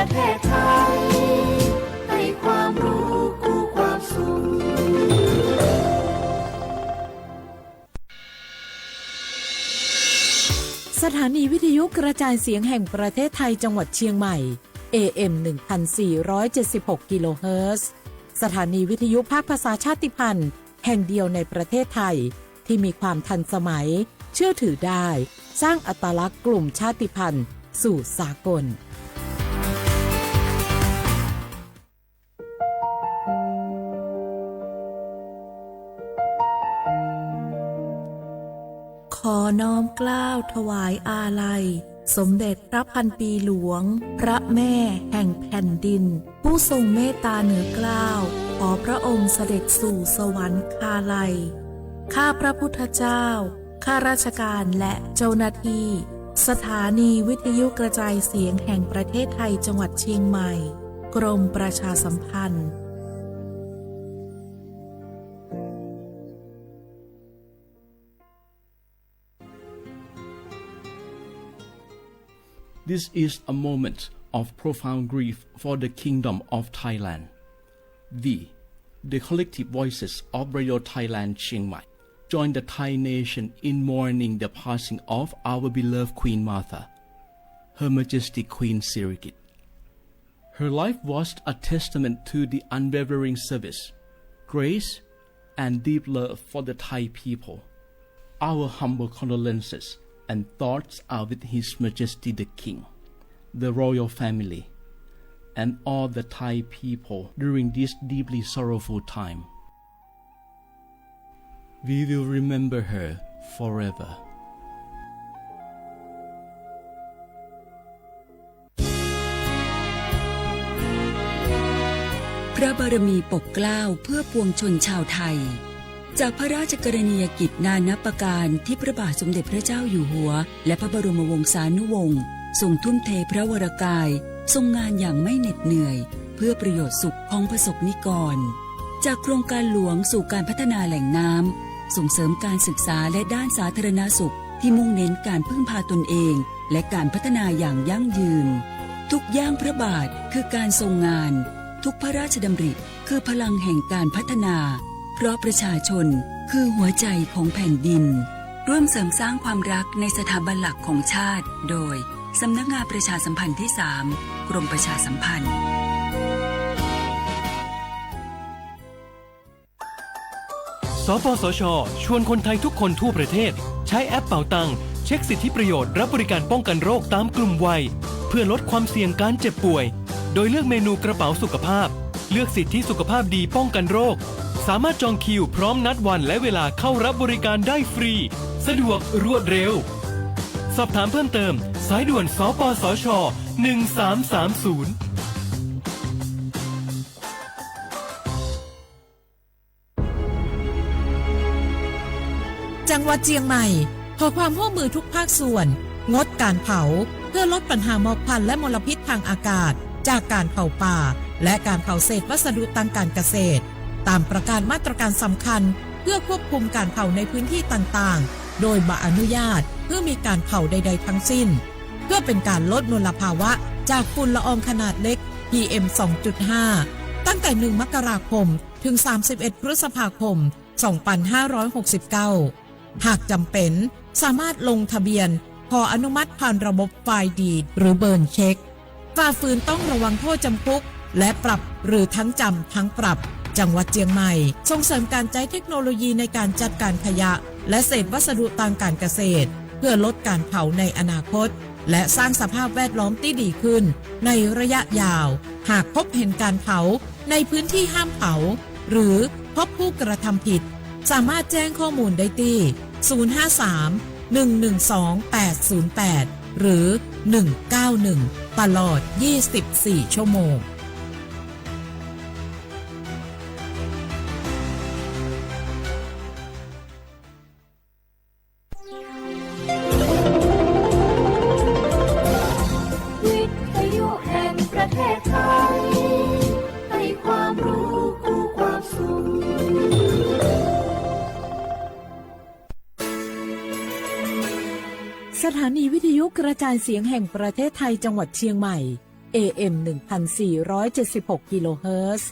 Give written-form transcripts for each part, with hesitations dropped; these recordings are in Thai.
ประเทศไทยให้ความรู้กู้ความสุขสถานีวิทยุกระจายเสียงแห่งประเทศไทยจังหวัดเชียงใหม่ AM 1476 กิโลเฮิรตซ์สถานีวิทยุภาคภาษาชาติพันธุ์แห่งเดียวในประเทศไทยที่มีความทันสมัยเชื่อถือได้สร้างอัตลักษณ์กลุ่มชาติพันธุ์สู่สากลขอน้อมเกล้าถวายอาลัยสมเด็จพระพันปีหลวงพระแม่แห่งแผ่นดินผู้ทรงเมตตาเหนือเกล้าขอพระองค์เสด็จสู่สวรรคาลัยข้าพระพุทธเจ้าข้าราชการและเจ้าหน้าที่สถานีวิทยุกระจายเสียงแห่งประเทศไทยจังหวัดเชียงใหม่กรมประชาสัมพันธ์ This is a moment of profound grief for the Kingdom of Thailand. We, the collective voices of Radio Thailand Chiang Mai, join the Thai nation in mourning the passing of our beloved Queen Martha, Her Majesty Queen Sirikit. Her life was a testament to the unwavering service, grace, and deep love for the Thai people. Our humble condolences and thoughts are with His Majesty the King, the royal family, and all the Thai people during this deeply sorrowful time. We will remember her forever. พระบารมีปกเกล้าเพื่อปวงชนชาวไทยจากพระราชกรณียกิจนานับประการที่พระบาทสมเด็จพระเจ้าอยู่หัวและพระบรมวงศานุวงศ์ทรงทุ่มเทพระวรกายทรงงานอย่างไม่เหน็ดเหนื่อยเพื่อประโยชน์สุขของประสบนิกรจากโครงการหลวงสู่การพัฒนาแหล่งน้ำส่งเสริมการศึกษาและด้านสาธารณสุขที่มุ่งเน้นการพึ่งพาตนเองและการพัฒนาอย่างยั่งยืนทุกย่างพระบาทคือการทรงงานทุกพระราชดำริคือพลังแห่งการพัฒนาเพราะประชาชนคือหัวใจของแผ่นดินร่วมเสริมสร้างความรักในสถาบันหลักของชาติโดยสำนักงานประชาสัมพันธ์ที่ 3 กรมประชาสัมพันธ์สปสช.ชวนคนไทยทุกคนทั่วประเทศใช้แอปเป๋าตังค์เช็คสิทธิประโยชน์รับบริการป้องกันโรคตามกลุ่มวัยเพื่อลดความเสี่ยงการเจ็บป่วยโดยเลือกเมนูกระเป๋าสุขภาพเลือกสิทธิสุขภาพดีป้องกันโรคสามารถจองคิวพร้อมนัดวันและเวลาเข้ารับบริการได้ฟรีสะดวกรวดเร็วสอบถามเพิ่มเติมสายด่วนสปสช1330จังหวัดเชียงใหม่ขอความร่วมมือทุกภาคส่วนงดการเผาเพื่อลดปัญหาหมอกควันและมลพิษทางอากาศจากการเผาป่าและการเผาเศษวัสดุทางการเกษตรตามประกาศมาตรการสำคัญเพื่อควบคุมการเผาในพื้นที่ต่างๆโดยบ่อนุญาตเพื่อมีการเผาใดๆทั้งสิ้นเพื่อเป็นการลดมลภาวะจากฝุ่นละอองขนาดเล็ก PM 2.5 ตั้งแต่1มกราคมถึง31พฤษภาคม2569หากจำเป็นสามารถลงทะเบียนขออนุมัติผ่านระบบไฟล์ดีดหรือเบิร์นเช็คฝ่าฝืนต้องระวังโทษจำคุกและปรับหรือทั้งจำทั้งปรับจังหวัดเชียงใหม่ส่งเสริมการใช้เทคโนโลยีในการจัดการขยะและเศษวัสดุทางการเกษตรเพื่อลดการเผาในอนาคตและสร้างสภาพแวดล้อมที่ดีขึ้นในระยะยาวหากพบเห็นการเผาในพื้นที่ห้ามเผาหรือพบผู้กระทำผิดสามารถแจ้งข้อมูลได้ที่053-112-808หรือ191ตลอด24ชั่วโมงวิทยุแห่งประเทศไทยให้ความรู้กู้ความสุขสถานีวิทยุกระจายเสียงแห่งประเทศไทยจังหวัดเชียงใหม่ AM 1476 กิโลเฮิรตซ์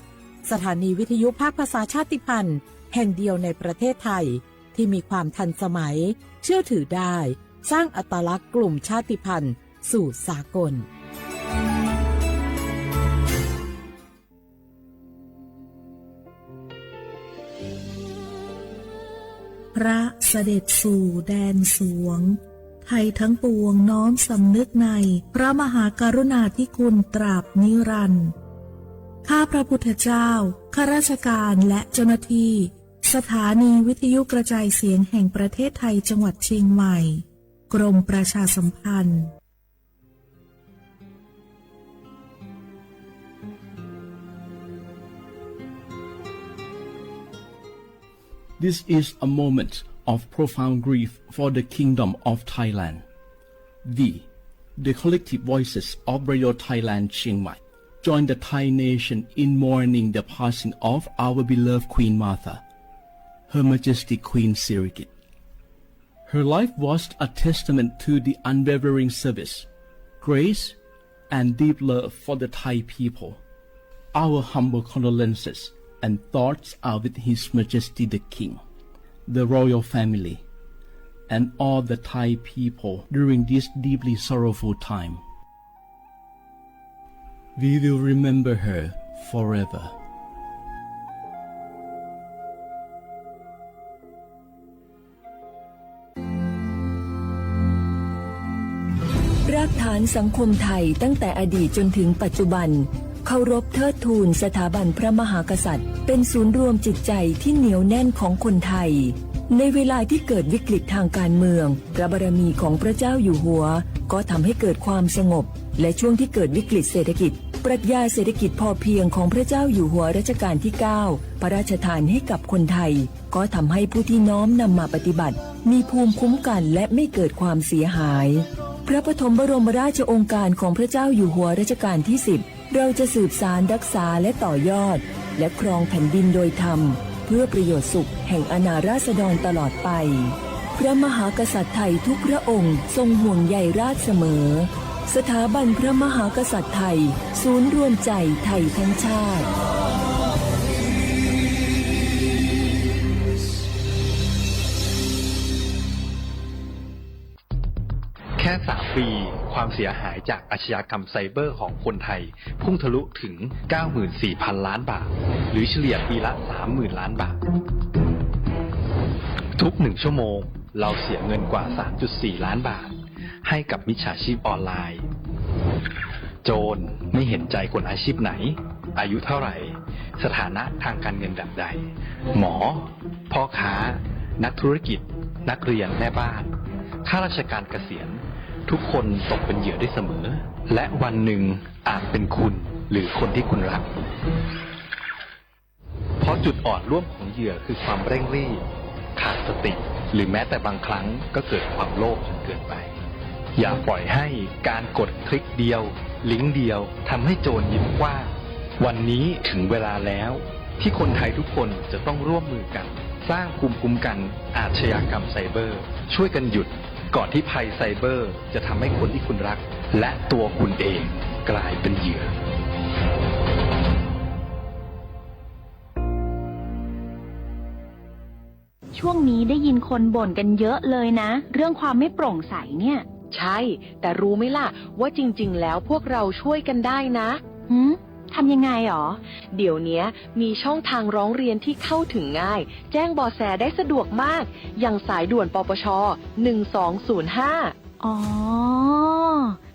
สถานีวิทยุภาคภาษาชาติพันธุ์แห่งเดียวในประเทศไทยที่มีความทันสมัยเชื่อถือได้สร้างอัตลักษณ์กลุ่มชาติพันธุ์สู่สากลพระเสด็จสู่แดนสวงไทยทั้งปวงน้อมสำนึกในพระมหากรุณาธิคุณตราบนิรันดร์ข้าพระพุทธเจ้าข้าราชการและเจ้าหน้าที่สถานีวิทยุกระจายเสียงแห่งประเทศไทยจังหวัดเชียงใหม่กรมประชาสัมพันธ์ This is a moment of profound grief for the Kingdom of Thailand. The collective voices of Radio Thailand Chiang Mai join the Thai nation in mourning the passing of our beloved Queen Martha, Her Majesty Queen Sirikit. Her life was a testament to the unwavering service, grace, and deep love for the Thai people. Our humble condolences and thoughts are with His Majesty the King, the royal family, and all the Thai people during this deeply sorrowful time. We will remember her forever. รากฐานสังคมไทยตั้งแต่อดีตจนถึงปัจจุบันเคารพเทิดทูนสถาบันพระมหากษัตริย์เป็นศูนย์รวมจิตใจที่เหนียวแน่นของคนไทยในเวลาที่เกิดวิกฤตทางการเมืองพระบารมีของพระเจ้าอยู่หัวก็ทำให้เกิดความสงบและช่วงที่เกิดวิกฤตเศรษฐกิจปรัชญาเศรษฐกิจพอเพียงของพระเจ้าอยู่หัวรัชกาลที่ 9 พระราชทานให้กับคนไทยก็ทำให้ผู้ที่น้อมนำมาปฏิบัติมีภูมิคุ้มกันและไม่เกิดความเสียหายพระปฐมบรมราชโองการของพระเจ้าอยู่หัวรัชกาลที่ 10เราจะสืบสานรักษาและต่อยอดและครองแผ่นดินโดยธรรมเพื่อประโยชน์สุขแห่งอาณาราษฎรตลอดไปพระมหากษัตริย์ไทยทุกพระองค์ทรงห่วงใยราชเสมอสถาบันพระมหากษัตริย์ไทยศูนย์รวมใจไทยทั้งชาติแค่3 ปีความเสียหายจากอาชญากรรมไซเบอร์ของคนไทยพุ่งทะลุถึง 94,000 ล้านบาทหรือเฉลี่ยปีละ 30,000 ล้านบาททุก1 ชั่วโมงเราเสียเงินกว่า 3.4 ล้านบาทให้กับมิจฉาชีพออนไลน์โจรไม่เห็นใจคนอาชีพไหนอายุเท่าไหร่สถานะทางการเงินแบบใดหมอพ่อค้านักธุรกิจนักเรียนแม่บ้านข้าราชการเกษียณทุกคนตกเป็นเหยื่อได้เสมอและวันหนึ่งอาจเป็นคุณหรือคนที่คุณรักเพราะจุดอ่อนร่วมของเหยื่อคือความเร่งรีบขาดสติหรือแม้แต่บางครั้งก็เกิดความโลภจนเกินไปอย่าปล่อยให้การกดคลิกเดียวลิงก์เดียวทำให้โจรยิ้มกว้างวันนี้ถึงเวลาแล้วที่คนไทยทุกคนจะต้องร่วมมือกันสร้างภูมิคุ้มกันอาชญากรรมไซเบอร์ช่วยกันหยุดก่อนที่ภัยไซเบอร์จะทำให้คนที่คุณรักและตัวคุณเองกลายเป็นเหยื่อช่วงนี้ได้ยินคนบ่นกันเยอะเลยนะเรื่องความไม่โปร่งใสเนี่ยใช่แต่รู้ไหมล่ะว่าจริงๆแล้วพวกเราช่วยกันได้นะทำยังไงหรอเดี๋ยวนี้มีช่องทางร้องเรียนที่เข้าถึงง่ายแจ้งเบาะแสได้สะดวกมากอย่างสายด่วนปปช1205อ๋อ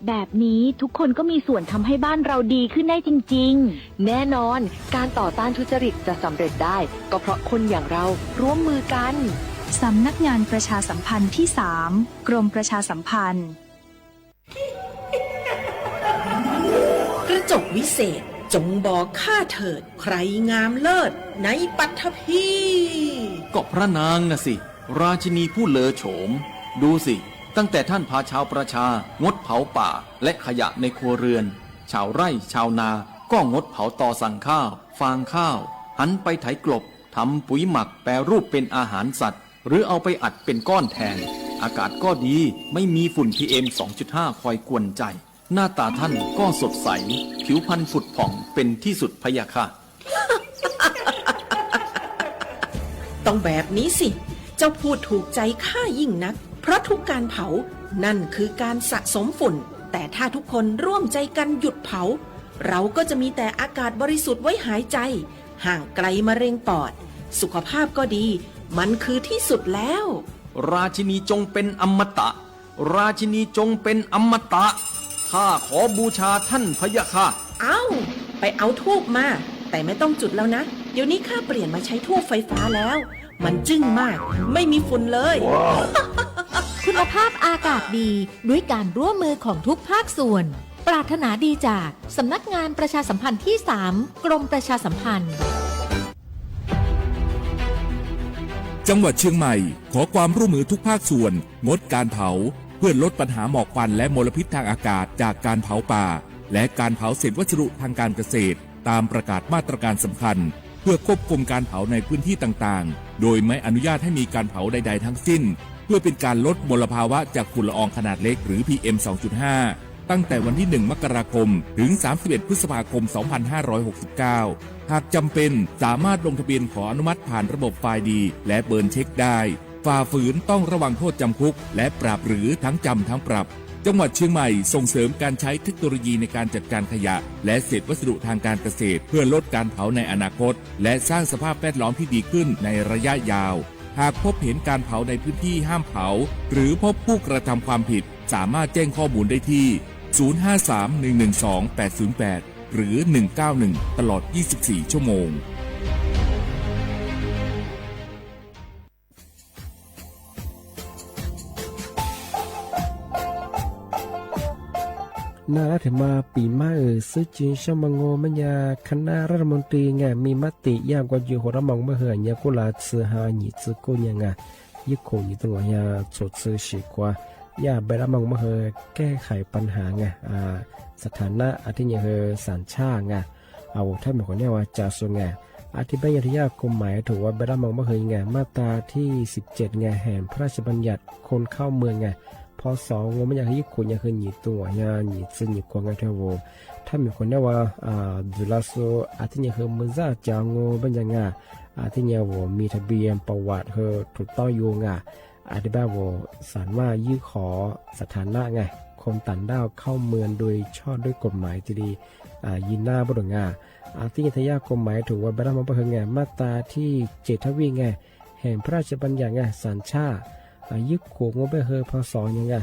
แบบนี้ทุกคนก็มีส่วนทำให้บ้านเราดีขึ้นได้จริงๆแน่นอนการต่อต้านทุจริตจะสำเร็จได้ก็เพราะคนอย่างเราร่วมมือกันสำนักงานประชาสัมพันธ์ที่ 3 กรมประชาสัมพันธ์กระจกวิเศษจงบอกข้าเถิดใครงามเลิศในปัทภีก็พระนางน่ะสิราชินีผู้เลอโฉมดูสิตั้งแต่ท่านพาชาวประชางดเผาป่าและขยะในครัวเรือนชาวไร่ชาวนาก็งดเผาตอสั่งข้าวฟางข้าวหันไปไถกลบทำปุ๋ยหมักแปรรูปเป็นอาหารสัตว์หรือเอาไปอัดเป็นก้อนแทนอากาศก็ดีไม่มีฝุ่น PM 2.5 คอยกวนใจ หน้าตาท่านก็สดใสผิวพรรณผุดผ่องเป็นที่สุดพะยะค่ะ ต้องแบบนี้สิ เจ้าพูดถูกใจข้ายิ่งนัก เพราะทุกการเผานั่นคือการสะสมฝุ่น แต่ถ้าทุกคนร่วมใจกันหยุดเผา เราก็จะมีแต่อากาศบริสุทธิ์ไว้หายใจ ห่างไกลมะเร็งปอด สุขภาพก็ดี มันคือที่สุดแล้ว ราชินีจงเป็นอมตะ ราชินีจงเป็นอมตะข้าขอบูชาท่านพะยะค่ะ ไปเอาธูปมา แต่ไม่ต้องจุดแล้วนะ เดี๋ยวนี้ข้าเปลี่ยนมาใช้ธูปไฟฟ้าแล้ว มันจึ้งมาก ไม่มีฝุ่นเลย คุณภาพอากาศดีด้วยการร่วมมือของทุกภาคส่วน ปรารถนาดีจากสำนักงานประชาสัมพันธ์ที่ 3 กรมประชาสัมพันธ์ จังหวัดเชียงใหม่ขอความร่วมมือทุกภาคส่วนงดการเผาเพื่อลดปัญหาหมอกควันและมลพิษทางอากาศจากการเผาป่าและการเผาเศษวัสดุทางการเกษตรตามประกาศมาตรการสำคัญเพื่อควบคุมการเผาในพื้นที่ต่างๆโดยไม่อนุญาตให้มีการเผาใดๆทั้งสิ้นเพื่อเป็นการลดมลภาวะจากฝุ่นละอองขนาดเล็กหรือ PM 2.5 ตั้งแต่วันที่ 1 มกราคมถึง 31 พฤษภาคม 2569 หากจำเป็นสามารถลงทะเบียนขออนุมัติผ่านระบบไฟล์ดีและเบิร์นเช็คได้ฝ่าฝืนต้องระวังโทษจำคุกและปรับหรือทั้งจำทั้งปรับจังหวัดเชียงใหม่ส่งเสริมการใช้เทคโนโลยีในการจัดการขยะและเศษวัสดุทางการเกษตรเพื่อลดการเผาในอนาคตและสร้างสภาพแวดล้อมที่ดีขึ้นในระยะยาวหากพบเห็นการเผาในพื้นที่ห้ามเผาหรือพบผู้กระทำความผิดสามารถแจ้งข้อมูลได้ที่ 053-112-808 หรือ 191 ตลอด 24 ชั่วโมงน่ารักมาปีมาซื้อจีนชมังโงมันยาคณะรัฐมนตรีไงมีมติยากกว่าอยู่หัวระมองเมื่อเหือนยากุลาซื้อหาหนีซื้อกูยังไงยิ่งคงอยู่ตรงยาสดซื้อฉีกว่ายาใบระมองเมื่อเหือแก้ไขปัญหาไงสถานะอาทิตย์ยังเหือสัญชาติไงเอาถ้าหมายความว่าจะส่งไงอธิบายยากฎหมายถือว่าใบระมองเมื่อเหือไงมาตราที่17ไงแห่งพระราชบัญญัติคนเข้าเมืองไงพอสองมันอยากให้ญี่ปุ่นอยากให้หนีตัวอยากหนีซึ่งหนีกวางกันเท่าโวถ้ามีคนเนี่ยว่าดูแลโซอาทิตย์เนี่ยคือมันจะจางโง่เป็นยังไงอาทิตย์เนี่ยว่ามีทะเบียนประวัติคือถูกต้องอยู่ไงอาทิตย์แบบว่าสารว่ายื่นขอสถานะไงคนต่างด้าวเข้าเมืองโดยชอบด้วยกฎหมายจะดียินหน้าบุรุษไงอาทิตย์ทยากฎหมายถือว่าบรรดามันเป็นไงมาตราที่7ทวีไงแห่งพระราชบัญญัติไงสัญชาติยึดขวงงไปเฮอพศยังไง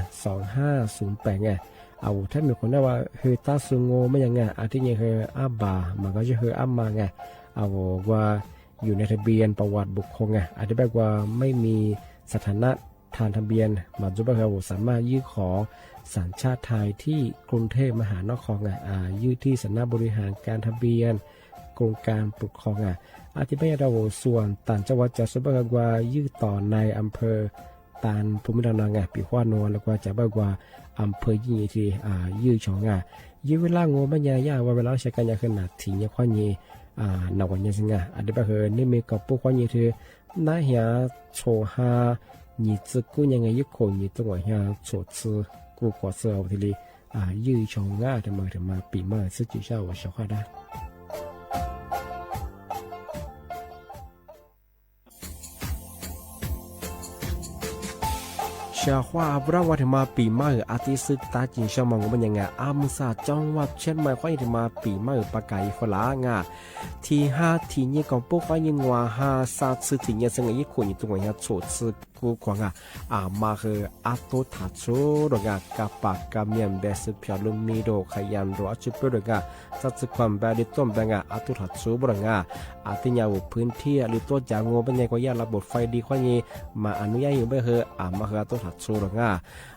2508ไงเอาถ้ามีคนได้ว่าเฮตาซุงโงไม่ยังไงอาทิตย์ยังเฮอาบามันก็จะเฮอามาไงเอาว่าอยู่ในทะเบียนประวัติบุคคลไงอาทิตย์แบบว่าไม่มีสถานะทางทะเบียนมาจุบเฮอสามารถยื่นขอสัญชาติไทยที่กรุงเทพมหานครไงยื่นที่สำนักบริหารการทะเบียนกรมการปกครองไงอาทิตย์แบบว่าส่วนต่างจังหวัดจะสุบเฮว่ายื่นต่อในอำเภอตานภูมิลำเนาไงปีขวานวแล้วก็จะบอกว่าอำเภอยี่ที่ยื้อชองไงยื้อเวลาโง่ไม่ยากว่าเวลาใช้กันยาขนาดถี่เนี่ยขวานยี่หนักกว่านี้สิไงอันนี้แบบนี่มีกับพวกขวานยี่ที่น่าเหี้ยโชฮายี่จื้อกูยังไงยุคคนยี่ตัวเหี้ยโชจื้อกูกว่าเสือทีนี้ยื้อชองง่าทำไมถึงมาปีมาซื้อจีเช่าว่าชาวบ้านได้ชาวว่าบราวัฒมาปีมาอาทิสึกตาจินชาวมังมันยังไงอามุสาจังหวัดเช่นไม่ค่อยถึงมาปีมาปากไก่ฝรั่งที่5ที่นี่ก็พวกว่ายังว่า5 3ที่ที่นี่ซึ่งยี่คนอยู่ตรงนี้โฉดซึกกูกว่ามาคืออาตุทัชโชดอกกับปากกับเมียนเบสพิอาลุมีโดขยันรัวจุดเปดอกสัตว์ความแบบดิต้มแบบอาตุทัชโชบรังอาทิยาวพื้นที่หรือตัวจางโง่เป็นยังก็ยาระบบไฟดีข้อนี้มาอนุญาตอยู่ไม่คือมาคืออาตุทัชโชดอก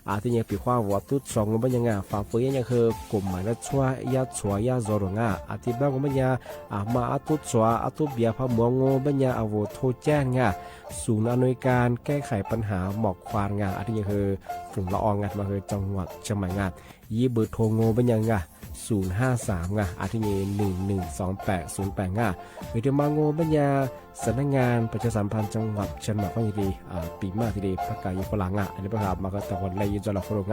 อาทิยาปีข้าววัตถุสองเป็นยังฝ่าฝืนยังคือกลุ่มหมายละชัวยาชัวยาจอดอกอาทิบ้างก็เป็นยังมาอาตุชัวอาตุเบียพะมัวโง่เป็นยังอาวุธโทแจ้งศูนย์อำนวยการแก้ไขปัญหาหมอกควันอาทิยังคือฝุ่นละอองมาคือจังหวัดเชียงใหม่ยี่เบอร์โทรโง่เป็นยัง053อาทิยี112808วิธีมาโง่เป็นยาสำนักงานประชาสัมพันธ์จังหวัดเชียงใหม่ก็ดีปีมากทีเดียวพักกายฝรั่งอันนี้ประกาศมาก็ตะวันเลยจอละฝรั่ง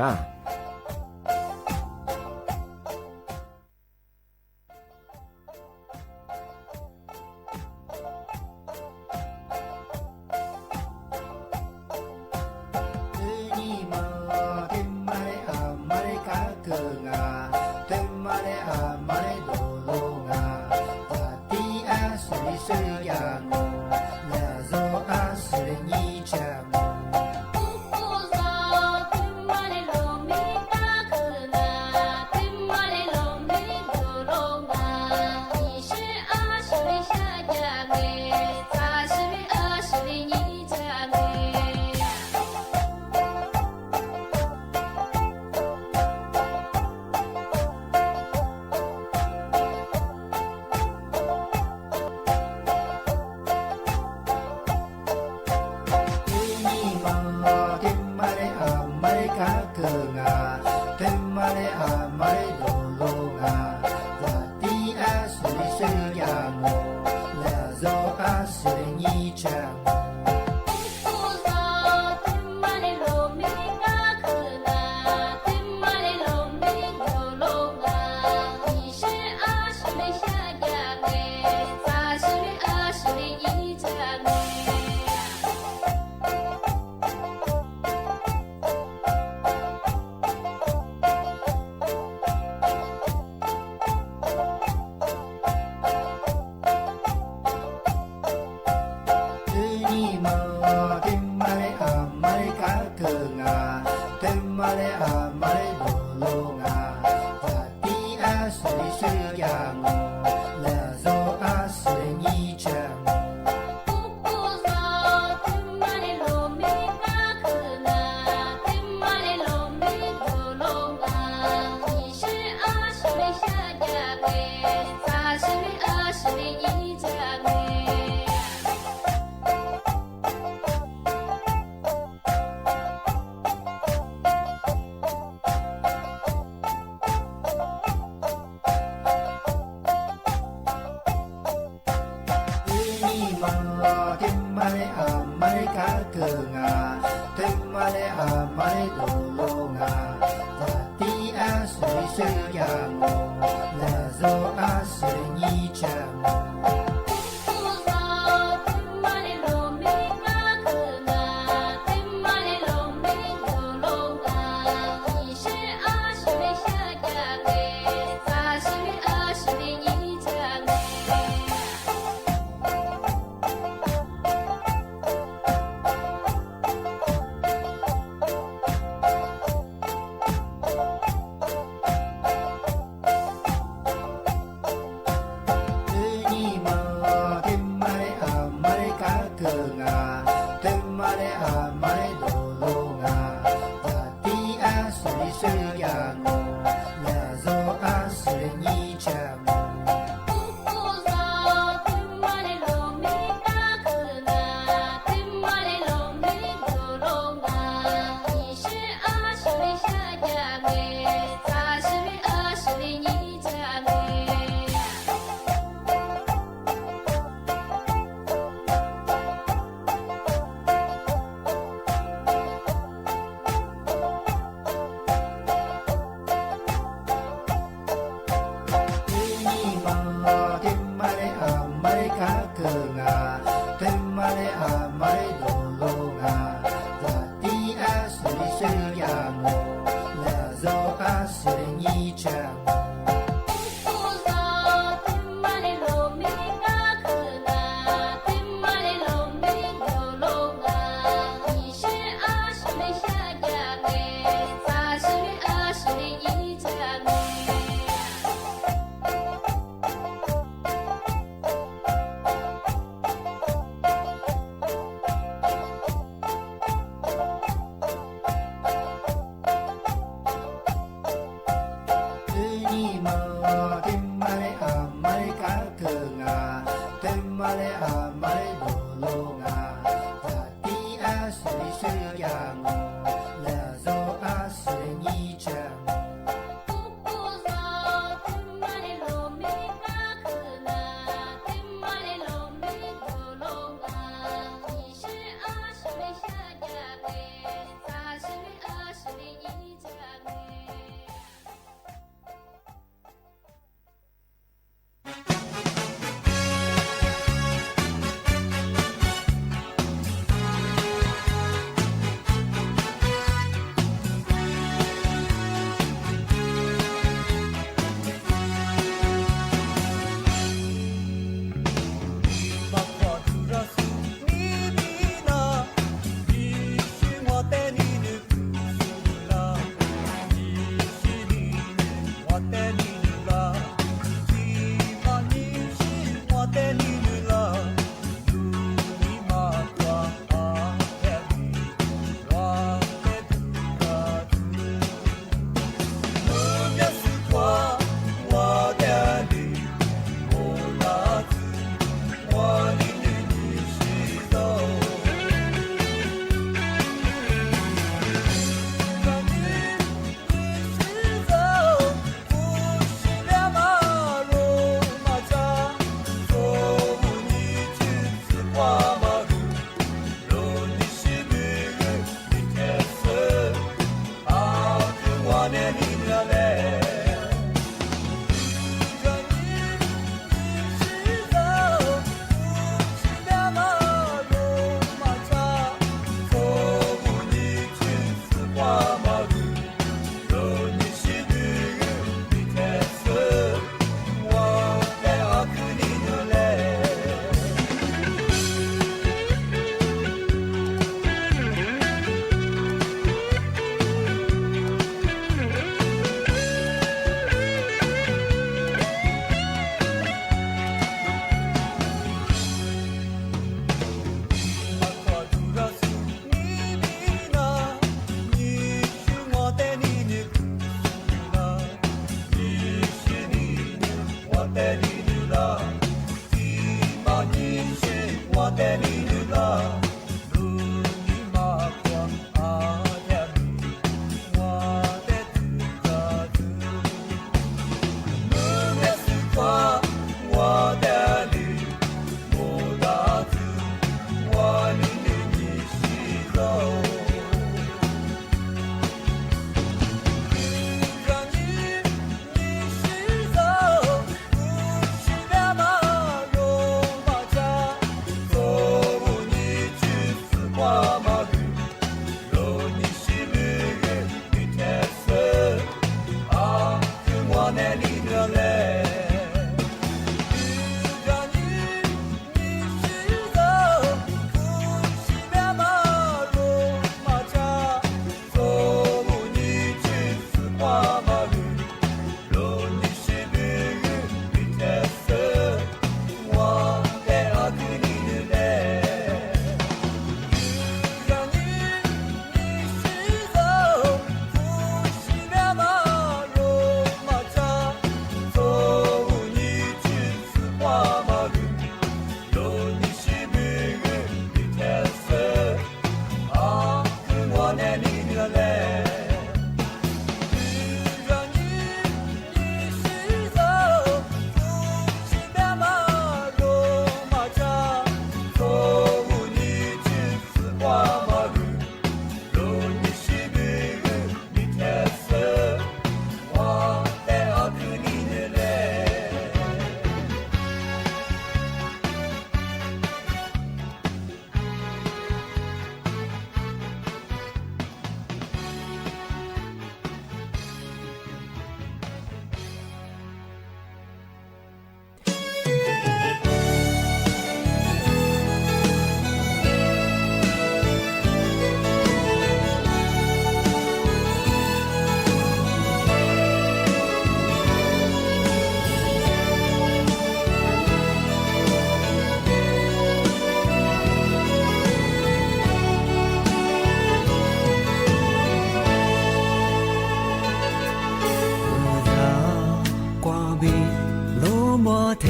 て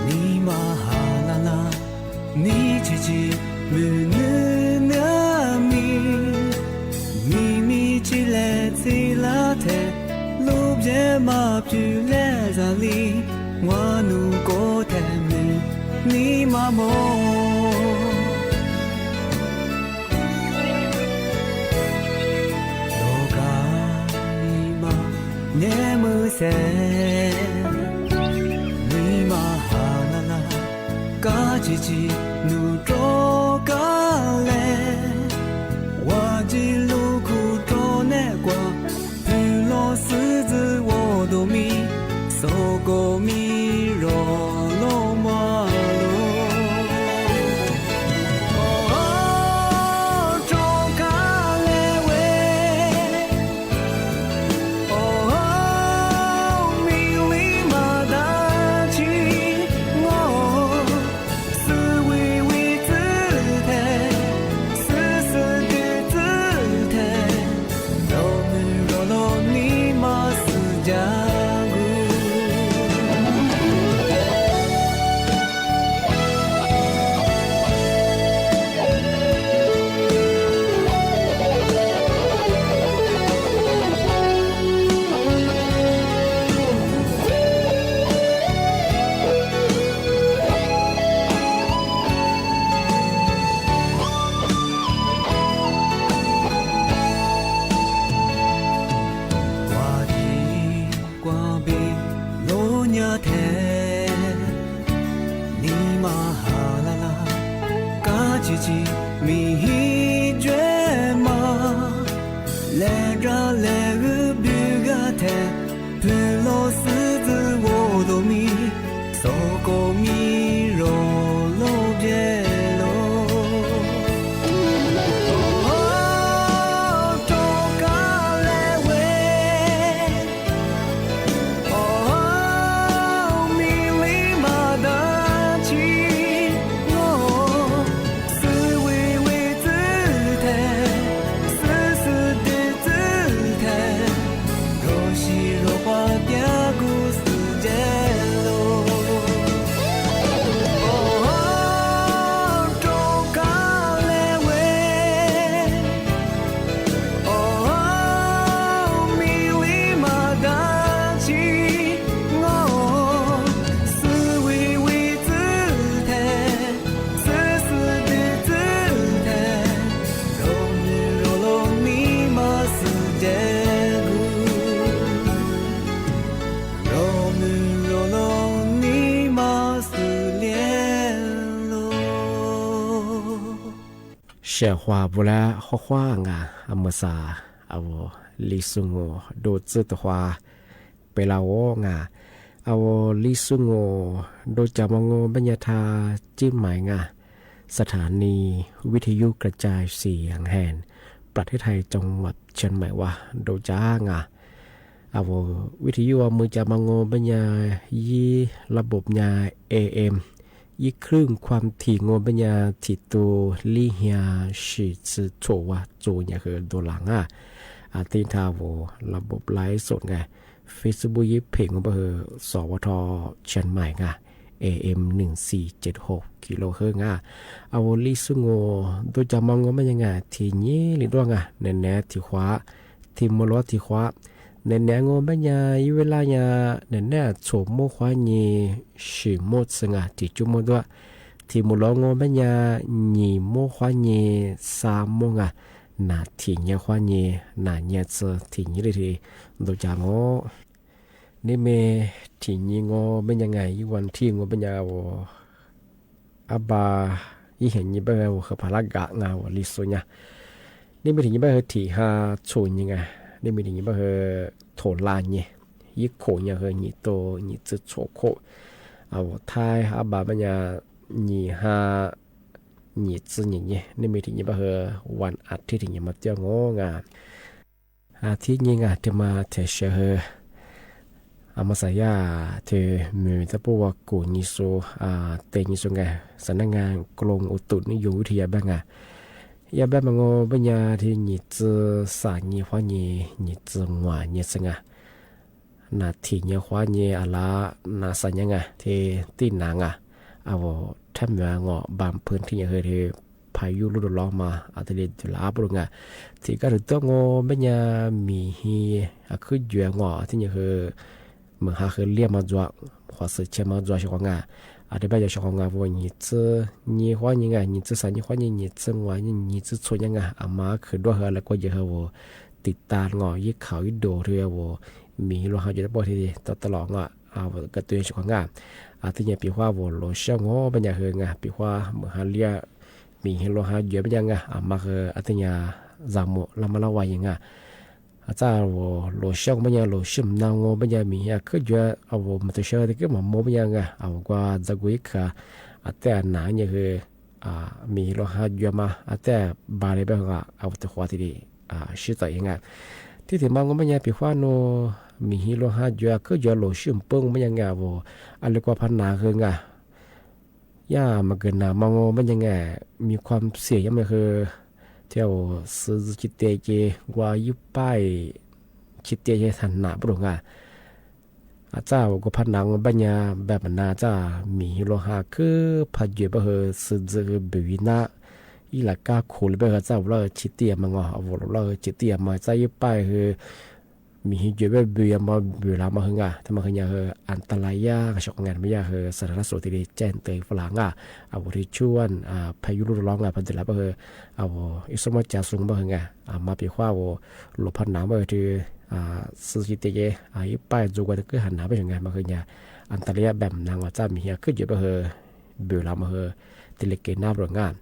にまはらなにちじむぬなみみみちれつらて路边马匹来着里我努过的你你嘛么眠せにまはなながじじぬろがれわじluくとねkwa pulo su zi wo do mi so go mi ro lo ma loเสียว่าบุละข้อขว้างาอเมซาอาวลิซุงโอโดซึตวาเปลาโองาอาวลิซุงโอโดจามงโงบัญญาธาจิ้มหมายงาสถานีวิทยุกระจายเสียงแห่งประเทศไทยจังหวัดเชียงใหม่ว่าโดจ้างาอาววิทยุมือจามงโงบัญญายีระบบยา AMยี่ครึ่งความถี่งบปัญญาที่ตัวลี่เฮียสิจะโชว่าโจเนี่ยคือตัวหลังตีนทาวระบบไลฟ์สดไง Facebook ยี่เพจของเบอร์สวทเชียงใหม่ไง AM 1476กิโลเฮิรตซ์เอาลิซุงโงโดยจะมองว่ามันยังไงที่นี้หรือว่าไงแน่ๆที่ขวาที่มลที่ขวาแน่ๆงบปัญญาอยู่เวลาเนี่ยแน่ๆโฉมโมขวานี่สิโมสงที่จุ่มด้วยที่มลงบปัญญานี่โมขวานี่สามโมงนาที่เนี่ยขวานี่นาเนี่ยเจอที่นี้เลยทีโดยจะงอนี่เมที่นี้งอเป็นยังไงยี่วันที่งอเป็นยังไงอาบายี่เห็นยี่เป็นยังไงคือพลังกะงาวลิสุเนี่ยนี่ไม่ถึงยี่เป็นที่หาโชนยังไงนี่ไม่ถึงยี่เป็นโถลานเนี่ยยี่โขเนี่ยคือยี่โตยี่จุดโชโคเอาท้ายอาบาเป็นยังยี่หายี่จุดเนี่ยนี่ไม่ถึงยี่เป็นวันอาทิตย์ถึงยี่มาเจ้างองาอาทิตย์ยี่จะมาเทเชออามาสายาเธอมือจะพูดว่ากูนิโซเตนิโซไงสำนักงานกรมอุตุนิยมวิทยาบ้างยาบ้างงอปัญญาที่นิจสานิฟ้านิจงวานิสง นาทีเนี้ยคว้าเนี้ยอะไรนาสัญญาไงที่ตีนางอ่ะเอาแทบไม่งอบางพื้นที่อย่างเฮพายุฤดูร้อนมาอาจจะเดือดร้อนปรุงอ่ะที่ก็ถึงต้องงอไม่ยามีฮีคือเยอะงอที่อย่างเฮเหมือนหาคือเลี้ยมาจ้วขอสื่อเชื่อมาจ้วชงอ่ะอาจจะไม่ใช่ชงอ่ะว่านี่จะนี่ว่ายังไงนี่จะสั่งนี่ว่านี่จะว่านี่จะช่วยยังไงอามาคือด้วยเฮแล้วก็เยอะว่าติดตามงอยิ่งเขายิ่งโดดเรือว่ามีโลหะอยู่ในบ่อที่ตลอดอ่ะเอากระตุ้นชงอ่ะอาที่เนี่ยปีว่าว่าโลเชื่องอเป็นอย่างเฮงอ่ะปีว่าเหมือนหาเลี้ยมีเฮโลหะเยอะเป็นยังไงมาคืออาทิตย์นี้จำหมดแล้วมาเล่าว่ายังไงอาจารย์ว่าโลเชื่อเป็นยังโลชิมนางว่าเป็นยังมีอ่ะคือจะเอามาตัวเชื่อที่ก็มันโมเป็นยังไงเอากว่าจะกุยค่ะอาแต่หนาเนี่ยคือมีโลหะเยอะมาอาแต่บาลีเป็นว่าเอาตัวหัวที่ดีชื่อตัวยังไงที่ถึงมันก็เป็นยังปีว่าโนมีเฮโลหะเยอะคือจะโลชิมเปิ้งเป็นยังไงว่าอะไรกว่าพันนาคือไงย่ามาเกินนะมองมันยังไงมีความเสี่ยงยังไงคือเที่ยวซื้อจิตเตจกว่ายุบป้ายจิตเตจทันหนาปรุงอ่ะอาจารย์ก็พันนังบัญญาแบบน่าจะมีโลหะคือพัดเยอะไปเหอซื้อบิวินะอีหลักกาคูลไปเหอเจ้าเราจิตเตียมังอ่ะเราจิตเตียมาใจยุบป้ายคือมีเยอะแบบเบื่อมาเบื่อมาหึงอ่ะทำไมขยันเหออันตรายยากชกงานไม่ยากเหอสารสนเทศแจ้งเตยฝรั่งอ่ะเอาที่ชวนพายุฤดูร้อนอ่ะพันธุ์ละเหอเอาอิสมาจ่าสูงมาหึงอ่ะมาปีว่าว่าหลบพันหนาวมาที่สื่อจิตเย่อีป้ายจูกว่าจะคือหันหนาไปยังไงมาขยันอันตรายแบบนางว่าจะมีขึ้นเยอะไปเหอเบื่อมาเหอติเล็กเกน่าบรงงาน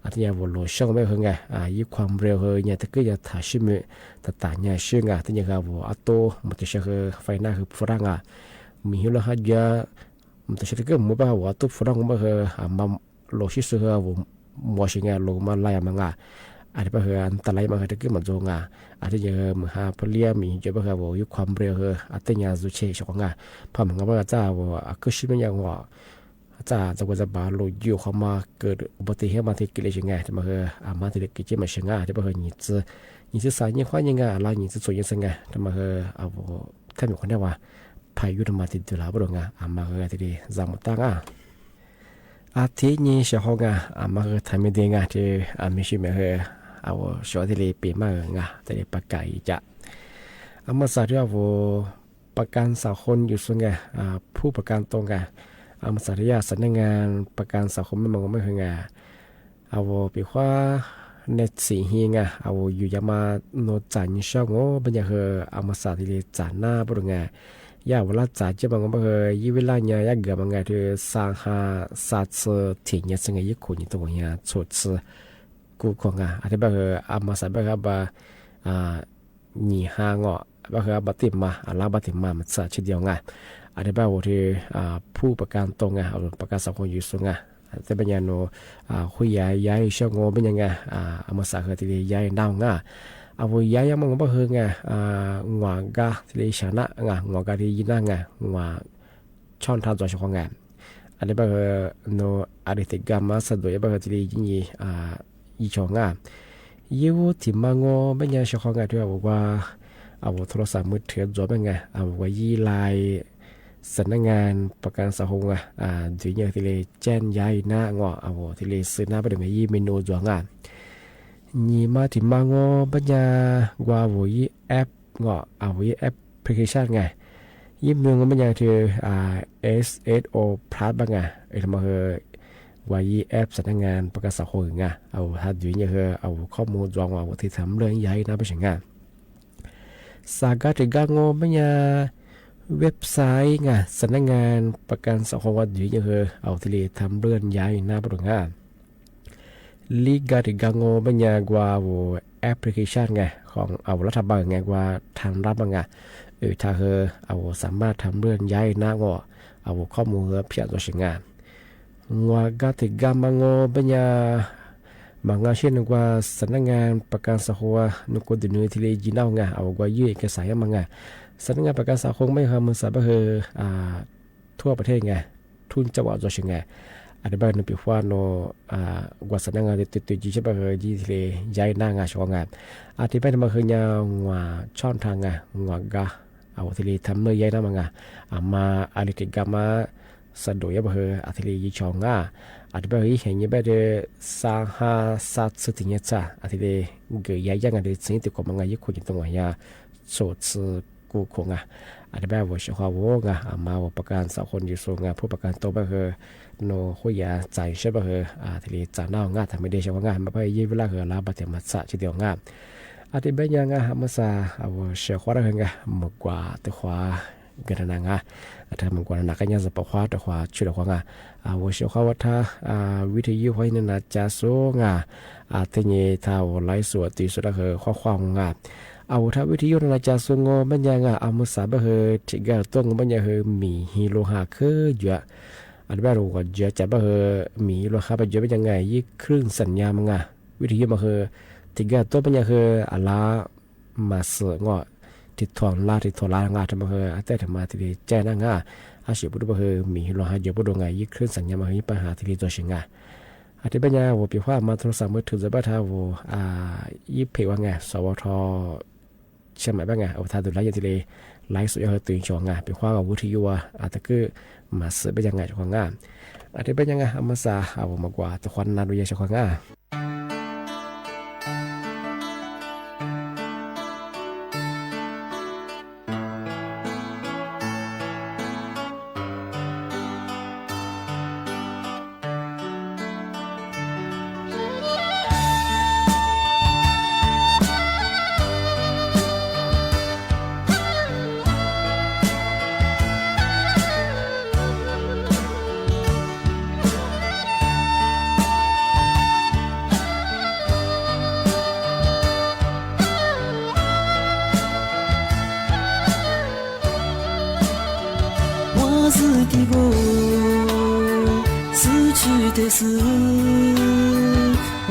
อันที่ยาวโลช่องไม่เหงไงยิ่งความเร็วเหยเนี่ยถ้าเกิดจะถ่ายชิมแต่ต่างเนี่ยชื่องที่ยังไงว่าอัตโตมันจะใช้ไฟหน้าคือฝรั่งมีหิ้วละหัดยามันจะใช้ก็มั่วไปว่าตัวฝรั่งมันเหมาโลชิสุเหว่ามัวชิงไงโลมาไล่มังอันที่ไปเหอันตรายมาเหถ้าเกิดมันโจงอันที่ยังมันหาพลียมีจะไปเหว่ายิ่งความเร็วเหอันที่ยังจุเชชกงพอมันก็ว่าจ้าว่าก็ชิมยังว่าจะว่าจะบาโลอยู่เข้ามาเกิดอุบัติเหตุมาที่กิเลสยังไงจะมาเหอมาที่กิจมาเชิงที่ไปเหนี่จะสายยังควายยังไงอะไรนี่จะสวยยังไงจะมาเหเอาท่านมีคนได้ว่าพายุธรรมะติดตัวแล้วบ่งมาเหที่ดีจำตั้งอาทิตย์นี้เช้ามาเหทำไม่ดีที่ไม่ใช่มาเหเอาช่วงที่ดีปีมาที่ดีประกาศจะมาสาธิตว่าประกันสังคมอยู่ส่วนไงผู้ประกันตรงไงมาสาธิตสำนักงานประกันสังคมไม่มองไม่เคยไงเอาปีว่าในสีหิงเอาอยู่ยามาโนจันช่างเป็นอย่างมาสาธิตจานหน้าปรุงไงยาเวลาจ่ายจะบางก็ยี่เวลาเนี่ยยากเกิดบางไงที่สร้างหาสัตว์ถิ่นเนี่ยสิ่งยี่ขุนตัวเนี่ยชดเชยกูของอาที่บางมาสาธิตแบบหนีห่างบางบัติมาลาบัติมามันสัตว์ชนิดเดียวไงอาที่บางที่ผู้ประกันตรงไงเอาประกันสังคมอยู่ส่วนไงแต่เป็นยังโนคุยย้ายช่างเป็นยังไงมาสาธิตที่ย้ายดาวไงเอาไว้ย้ายมันก็เฮงงวกาที่ชนะงวกาที่ยินงงวช่องทางตัวช่องงานอันนี้เป็นโนอดีตกรรมสะดวกเป็นที่ยินยี่ช่องงานยี่วุฒิมังโเป็นยังช่องงานที่ว่าเอาโทรศัพท์มือถือจอเป็นไงเอาไว้ยี่ไลสำนักงานประกันสังคมถึงอย่างที่เลยแจ้งย้ายหน้างเอาที่เลยซื้อหน้าไปถึงยี่เมนูจวงนี่มาถึงมางปัญญากว่าวิแอปเอาวิแอปพลิเคชันไงยิ่งเมืองก็ปัญญาคือSSO Plus บ้างไงทำมาคือว่ายี่แอปสำนักงานประกันสังคมไงเอาถ้าอยู่อย่างคือเอาข้อมูลจวงว่าที่ทำเรื่องย้ายหน้าไปถึงงานสากาถึงกางปัญญาเว็บไซต์ไงสำนักงานประกันสังคมว่าอยู่อย่างคือเอาที่เลยทำเรื่องย้ายหน้าไปถึงงานลีกาติกังโงเป็นยากว่าแอปพลิเคชันไงของเอารัฐบาลไงว่าทางรัฐบาลไงถ้าเอาสามารถทำเรื่องย้ายหน้างเอาข้อมูลเพียรตัวชิงานงวกาติกามังโงเป็นยาบางงานเช่นว่าสำนักงานประกันสังคมนุกดินุที่เลยจีน่าไงเอาว่ายื่นเอกสารมังไงสำนักงานประกันสังคมไม่ทำมือสาบทั่วประเทศไงทุนจังหวัดตัวชิงานอันนี้เป็นปีว่าโนกว่าสำนักงานติดจีใช่ป่ะยี่ทะเลย้ายหน้างานช่องงานอาทิตย์เป็นมาคือยาวงว่าช่องทางงานงวกา เอาทีนี้ทำเมื่อยัยนะมังมาอะไรกิกามาสะดวกบ่เฮอทีนี้ยิ่งชองอาจจะแบบเห็นยังแบบเดสาหาสัตสุดที่เนี่ยจ้าอาทิตย์เกยยังกันเดสิ่งที่ก็มังยิ่งคุยตรงนี้โสดกูคงอาจจะแบบว่าเชื่อว่าว่ามาว่าประกันสักคนอยู่สูงผู้ประกันตัวแบบเฮโนคุยใจใช่แบบเฮทีนี้จะน่างาทำไม่ได้เชื่อว่างามาไปยี่เวลาเฮลาบัดเต็มมัดสะเฉยงาอาทิตย์แบบยังมาซาเอาเชื่อว่าอะไรมากกว่าตัวขวากันนะถ้ามันกว่านักการจะปกครองตัวขวาช่วยตัวขวาว่าเชื่อว่าถ้าวิธียุให้นั่นจะสูงทีนี้ถ้าว่าไล่ส่วนตีสุดก็คือข้อความเอาถ้าวิธียุนั่นจะสูงมันยังเอามาสาบเฮที่ก็ต้องมันยังเฮมีฮิโลหะคือเยอะอันแบบรู้ว่าเยอะจะแบบเฮมีฮิโลหะไปเยอะเป็นยังไงยี่ครึ่งสัญญามันวิธียุมาเฮที่ก็ตัวมันยังเฮอะไรมาเสืองติดทองลาติดทองลางาทำมาเฮแต่ทำมาที่แจ้งอาชีพบุตรเฮมีฮิโลหะเยอะบุตรไงยี่ครึ่งสัญญามาเฮปัญหาที่ตัวเชิงอาทิตย์ปัญญาว่าปีว่ามาโทรศัพท์มือถือจะบ้าท่าว่ายี่เพว่าไงสวทใช่ไหมบ้างเอาท่าดูไลฟ์อย่างที่เลยไลฟ์สุดยอดตื่นชงปีว่ากับวุฒิยุอาจจะคือมาเสือเป็นยังไงของอาทิตย์เป็นยังไงอามาซาเอามากกว่าตัวควันนาดูยาชของ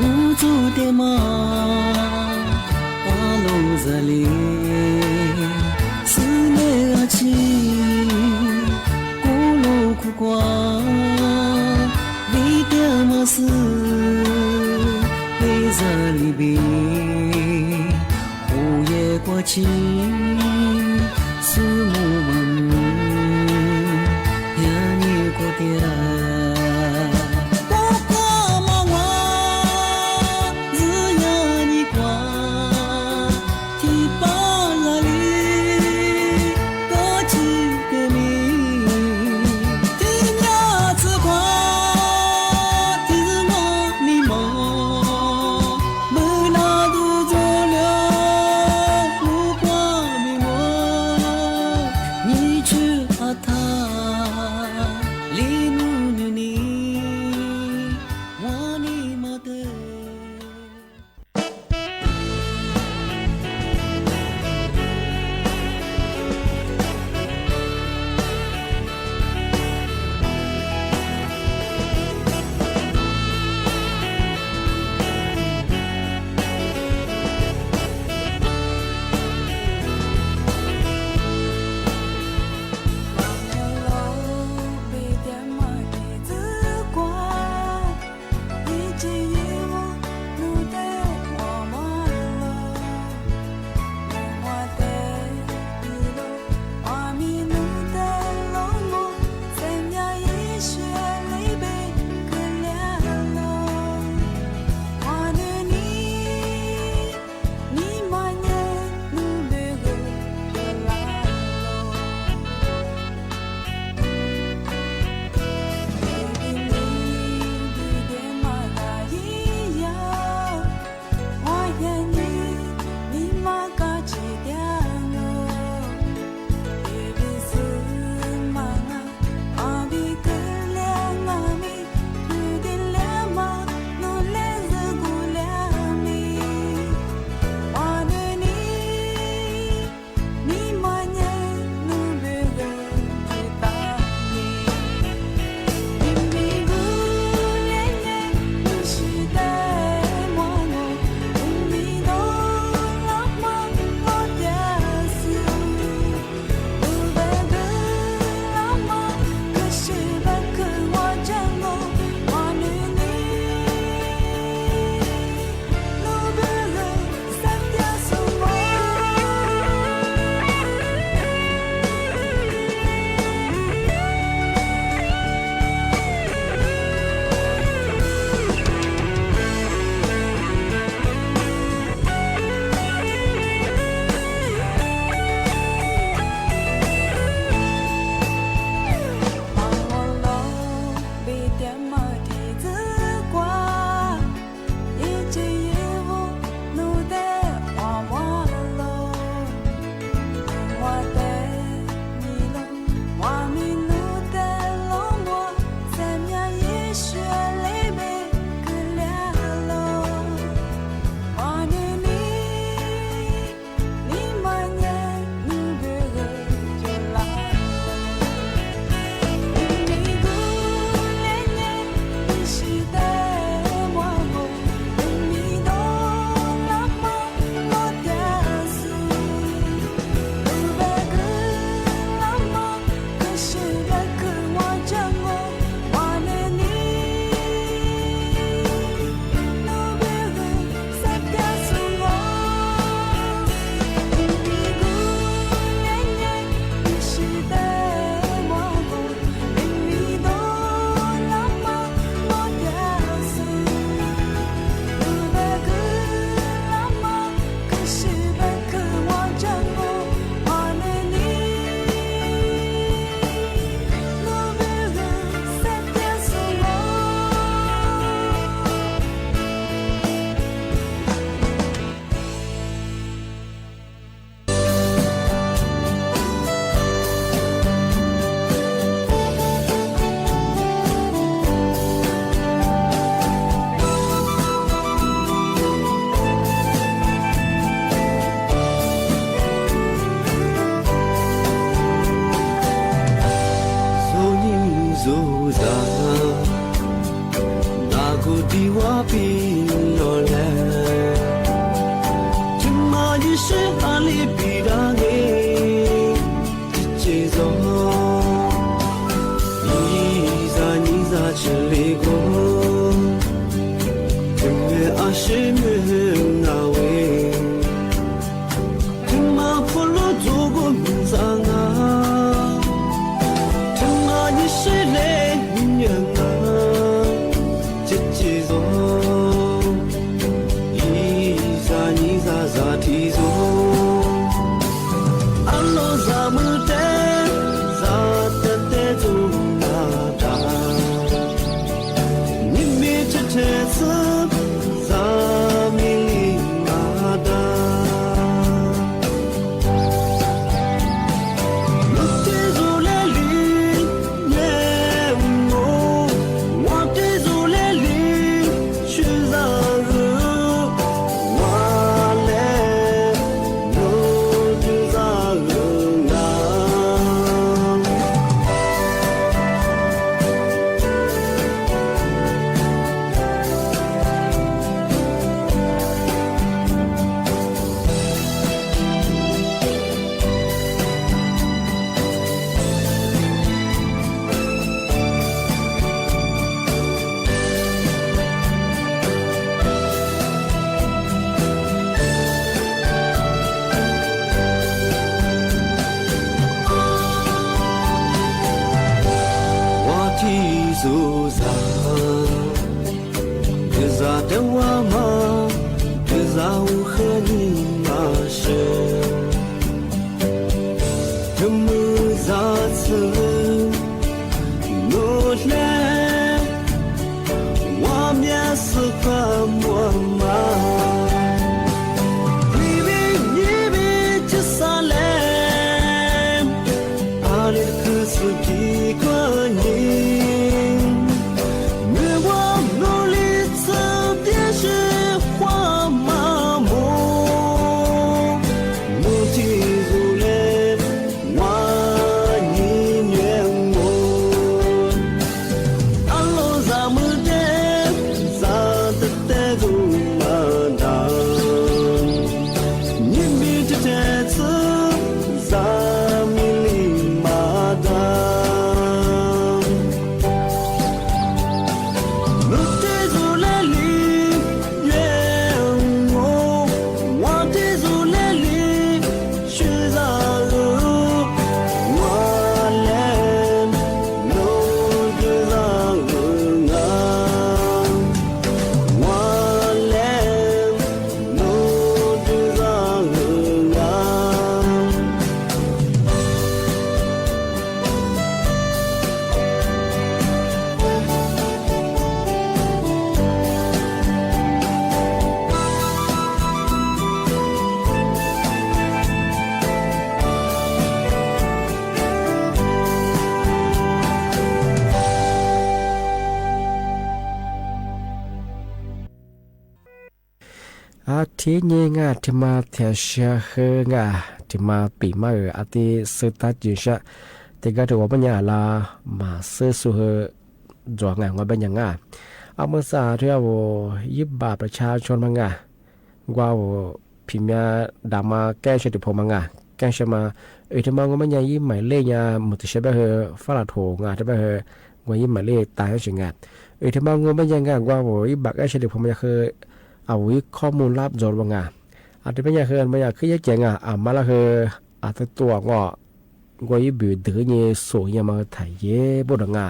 无助的马，花落在里，思念啊情，孤陋苦瓜，为的么事，为在里边，午夜过去，思慕梦，呀你过的。za na ko di wa pi lo le chima ji she ali pi da ge che zo ni za che le go che me a she me na we chima po lo zo go za na chima ji she le nya na che zo ni za ti zo allo za mu te za te zo na da ni me che zo za mi li ma da lu te zo le li le mo wa te zo le li shu za ru wa le no ju za ru na wa ti zo za de za de wa ma de za wu he ni ma she de mu za ce no le wa mia se pa mo ma ni bi che sa le ale ku su ki kwa niทีนี้งาที่มาเทียเชเฮงาที่มาปีมาอาทิสุดท้ายจุดที่ก็ถือว่าเป็นอย่างละมาซื้อสุเหจวงงานว่าเป็นอย่างง่ายเอาเมื่อสาที่ว่ายิบบาประชาชนมังงาว่าพิมพ์ดามาแก้เฉลี่ยพอมังงาแก้เฉมาที่มาว่ามันยังยิ้มหมายเลขยามุติเชบเหฝรั่งโถงาที่แบบว่ายิ้มหมายเลขตายให้เฉยงาที่มาว่ามันยังง่ายว่ายิบบาแก้เฉลี่ยพอมันยังคือเอาวิข้อมูลลับจดว่างาอาจจะเป็นอย่างเฮินไม่อยากคือแยกมาละคืออาจจะตัวก็กว่าบิวดื้อเนี่ยสวยยังมาถ่ายเย่บดงา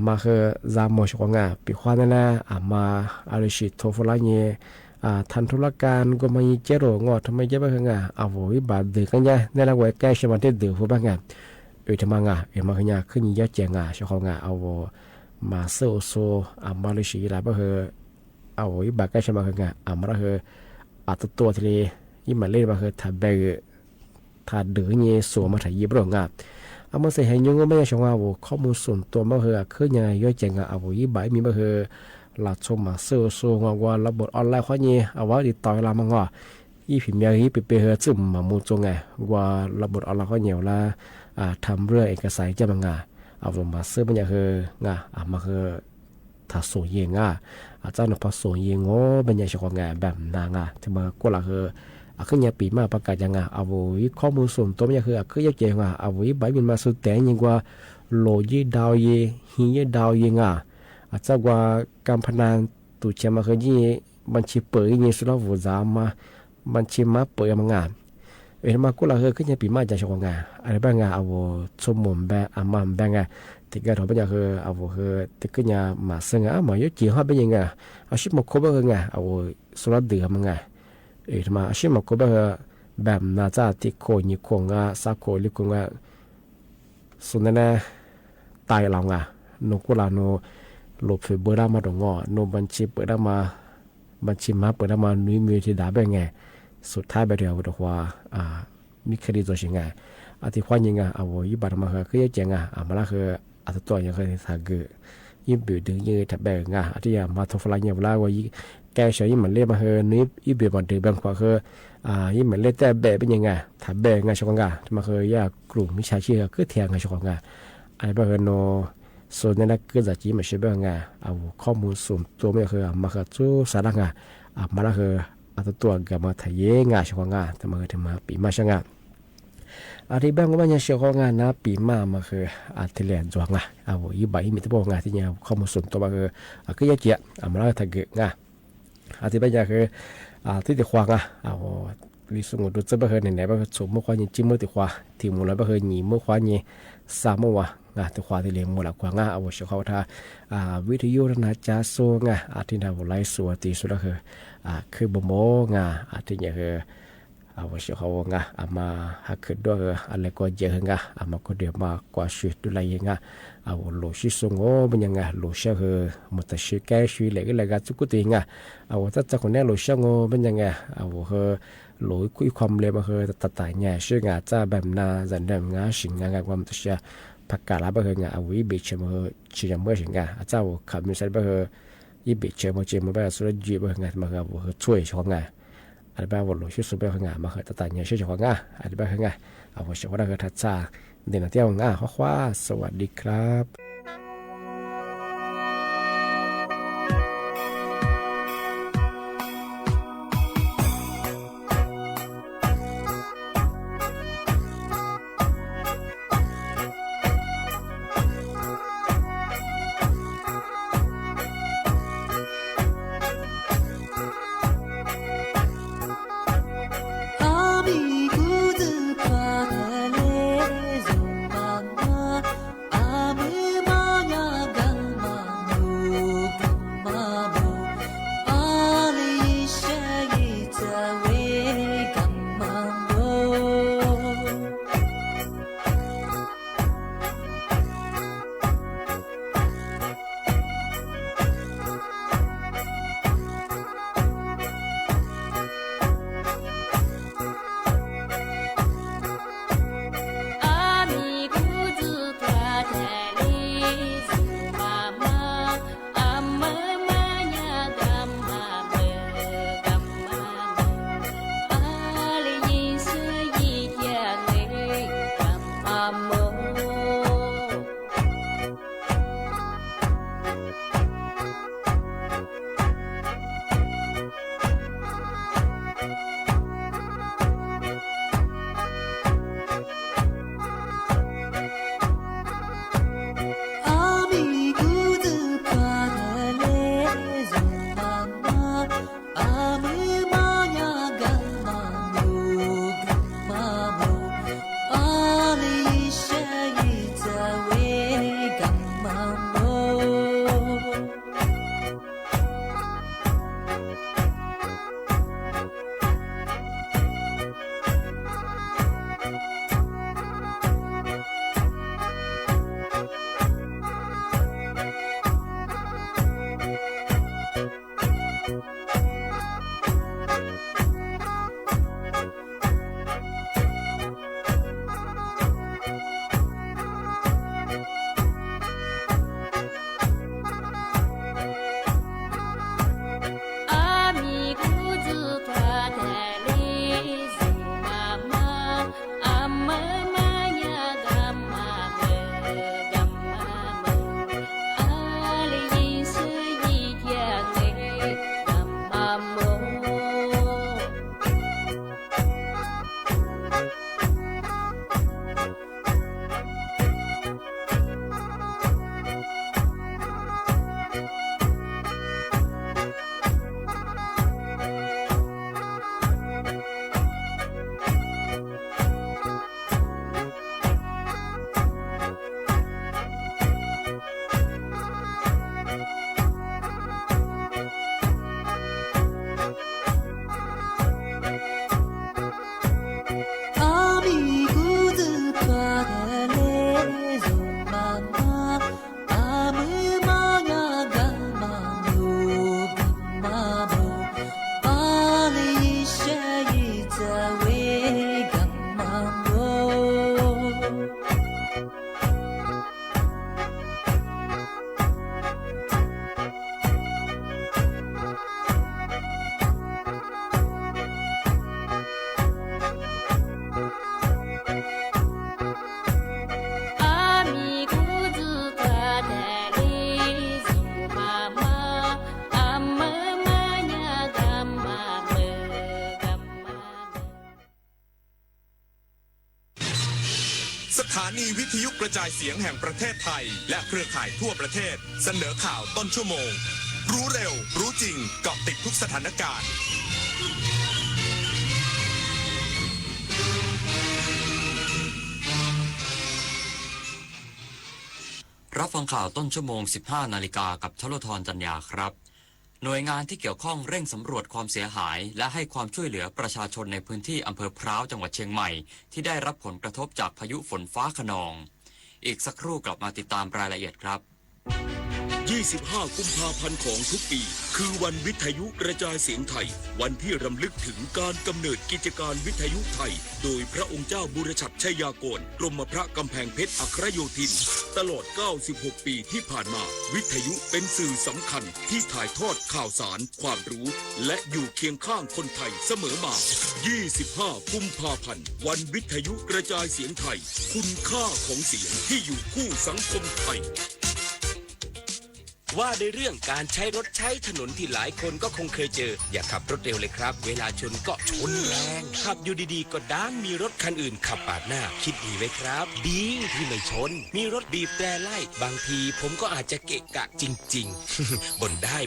มาคือจามอชกงาปีควานนั่นแหละมาอะไรสิโทฟลาเนี่ยทันธุรการก็ไม่เจริญงอทำไมเจ้าบ้างงาเอาวิบาดดื้อกันเนี่ยนั่นแหละว่าแก้ชมันที่ดื้อพวกบ้างงาทำมางามาคือเนี่ยขึ้นยอดแจงชกงาเอามาเซลโซมาเลยสิอะไรบ้างคือเอาอีบากแกชมาคืองามาคืออัตตัวทะเลยิ่งมาเล่นมาคือถ้าเบลถ้าดื้อเนี่ยสวมมาถ่ายยีบรงงาเอามาใส่ให้ยุ่งก็ไม่ใช่ว่าข้อมูลส่วนตัวมาคือคือเนี่ยย่อยแจงเอาอีบายมีมาคือหลักชมมาเซลโซงว่าระบบออนไลน์ข้อนี้เอาว่าติดต่อเรามังว่าอีพิมพ์ยาฮีไปเฮจุ่มมามูจงไงว่าระบบออนไลน์ข้อเหนียวละทำเรื่องเอกสารจะมังงา เอามาซื้อมันจะคืองามาคือถ้าส่งยิงอาจารย์พอส่งยิงโง่เป็นยังไงของงานแบบนางที่มาก็ละคือขึ้นยาปีมาประกาศยังเอาไว้ข้อมูลส่วนตัวมันจะคือขึ้นยาเจงเอาไว้ใบบินมาสุดแต่ยิ่งกว่าโลยีดาวยีฮียีดาวยิงอาจจะว่าการพนันตุเชมาคือยี่บัญชีเปิดยี่สุดแล้วหัวจามาบัญชีมาเปิดมางานมาก็ละคือขึ้นยาปีมาจะชงงานอะไรบ้างเอาสมมุนแบบอามันแบบที่ก็ทำเป็นอย่างคือเอาคือที่ขึ้นยามาซึ่งมาเยอะจีฮะเป็นยังไงเอาชิมมาคบกันไงเอาสุดเดือดมั้งไงมาชิมมาคบแบบน่าจะที่โคนิคงสักโคลิคงสุดนั้นตายเรานกุลาโนหลบฝืนเบอร์ดามาดงโนบัญชีเปิดมาบัญชีมาเปิดมานุ้ยมือที่ด่าแบบไงสุดท้ายไปเดียวบอกว่ามีคดีตัวชิงไงที่ความยังเอายี่บาทมาคือยังเจ๋งมาละคืออาจจะตัวยังเคยทำคือยี่บิวดึงยี่ถับแบงที่มาทฟลายยังเวลาว่ายี่แกเฉยยี่มันเล่มาคือนุ้ยยี่บิวมันเดือบางกว่าคือยี่มันเล่แต่แบบเป็นยังไงถับแบงชงงาที่มาคือยากลุ่มมิชาชีพคือเทียงชงงาไอ้บ้านโนส่วนนั้นก็จะจีมันใช่บ้างเอาข้อมูลส่วนตัวไม่คือมาคือจูสาระมาละคืออาจจะตัวกับมาถ่ายชงงาแต่มาคือมาปีมาชงอาทิตย์บ้างก็มันยังเชื่อข้องานนะปีมาคืออาทิตย์แหลนจวงเอายี่ใบมีที่บอกงานที่เนี่ยข้อมูลส่วนตัวมาคือก็ยังเจียมาแล้วถ้าเกิดอาทิตย์บ้างคือที่ติดควางเอาวิสุงดูจะบ้างคือไหนบ้างคือสมมติว่ายังจิ้มมือติดควาที่มูลแล้วบ้างคือหนีมือควานี่สามวะติดควาที่เลี้ยงมูลควางเอาเชื่อเขาถ้าวิทยุนะจ๊ะโซ่อาทิตย์เราไล่สัวตีสุดแล้วคือบ่โมอาทิตย์เนี่ยคือเอาเชื่อเขามาหักด้วยอะไรก็เยอะมาก็เดี๋ยวมากว่าชีวิตดูแลยังเอาโลชิสงโง่เป็นยังโลเชื่อคือมันจะชีแก่ชีเลยก็เลยกันทุกทีเอาถ้าจะคนนี้โลเชื่อโง่เป็นยังเอาคือโลคุยความเร็วมาคือตัดแต่เนี่ยเชื่อจะแบบน่าจะเดิมสิ่งความตัวเชื่อพักการละแบบเอาวิบิเชื่อมาชีจำเมื่อสิ่งเจ้าขับมีสัตว์แบบยี่บิเชื่อมาเชื่อมาแบบสุดจีบมาคือช่วยชอบอันแบบว่าเราชื่อสุเบลมาเคยตัดเนี่ยชื่อของอันแบบเอาว่าชื่อว่าเราทัดซาเดินเที่ยวข้าสวัสดีครับ阿姆。นีวิทยุกระจายเสียงแห่งประเทศไทยและเครือข่ายทั่วประเทศเสนอข่าวต้นชั่วโมงรู้เร็วรู้จริงเกาะติดทุกสถานการณ์รับฟังข่าวต้นชั่วโมง 15 นาฬิกากับชลธรจัญญาครับหน่วยงานที่เกี่ยวข้องเร่งสำรวจความเสียหายและให้ความช่วยเหลือประชาชนในพื้นที่อำเภอพร้าวจังหวัดเชียงใหม่ที่ได้รับผลกระทบจากพายุฝนฟ้าคะนองอีกสักครู่กลับมาติดตามรายละเอียดครับ25 กุมภาพันธ์ของทุกปีคือวันวิทยุกระจายเสียงไทยวันที่รำลึกถึงการกำเนิดกิจการวิทยุไทยโดยพระองค์เจ้าบุรชัดชัยยากรกรมพระกำแพงเพชรอัครโยธินตลอด 96 ปีที่ผ่านมาวิทยุเป็นสื่อสำคัญที่ถ่ายทอดข่าวสารความรู้และอยู่เคียงข้างคนไทยเสมอมา 25 กุมภาพันธ์วันวิทยุกระจายเสียงไทยคุณค่าของเสียงที่อยู่คู่สังคมไทยว่าในเรื่องการใช้รถใช้ถนนที่หลายคนก็คงเคยเจออย่าขับรถเร็วเลยครับเวลาชนก็ชนแรงขับอยู่ดีๆก็ด้านมีรถคันอื่นขับปาดหน้าคิดดีไว้ครับดีที่ไม่ชนมีรถบีบแตรไล่บางทีผมก็อาจจะเกะกะจริงๆ บ่นได้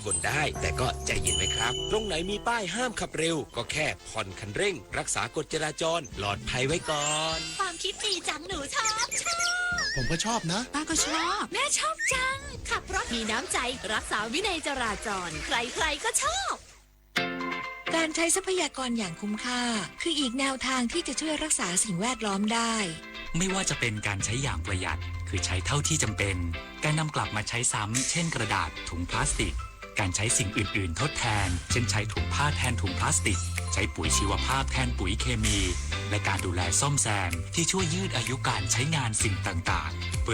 แต่ก็ใจเย็นไว้ครับตรงไหนมีป้ายห้ามขับเร็วก็แค่ผ่อนคันเร่งรักษากฎจราจรปลอดภัยไว้ก่อนความคิดดีจังหนูชอบผมก็ชอบนะป้าก็ชอบแม่ชอบจังขับรถมีน้ำใจรักษาวินัยจราจรใครๆก็ชอบการใช้ทรัพยากรอย่างคุ้มค่าคืออีกแนวทางที่จะช่วยรักษาสิ่งแวดล้อมได้ไม่ว่าจะเป็นการใช้อย่างประหยัดคือใช้เท่าที่จำเป็นการนำกลับมาใช้ซ้ำเช่นกระดาษถุงพลาสติกการใช้สิ่งอื่นๆทดแทนเช่นใช้ถุงผ้าแทนถุงพลาสติกใช้ปุ๋ยชีวภาพแทนปุ๋ยเคมีและการดูแลซ่อมแซมที่ช่วยยืดอายุการใช้งานสิ่งต่างๆ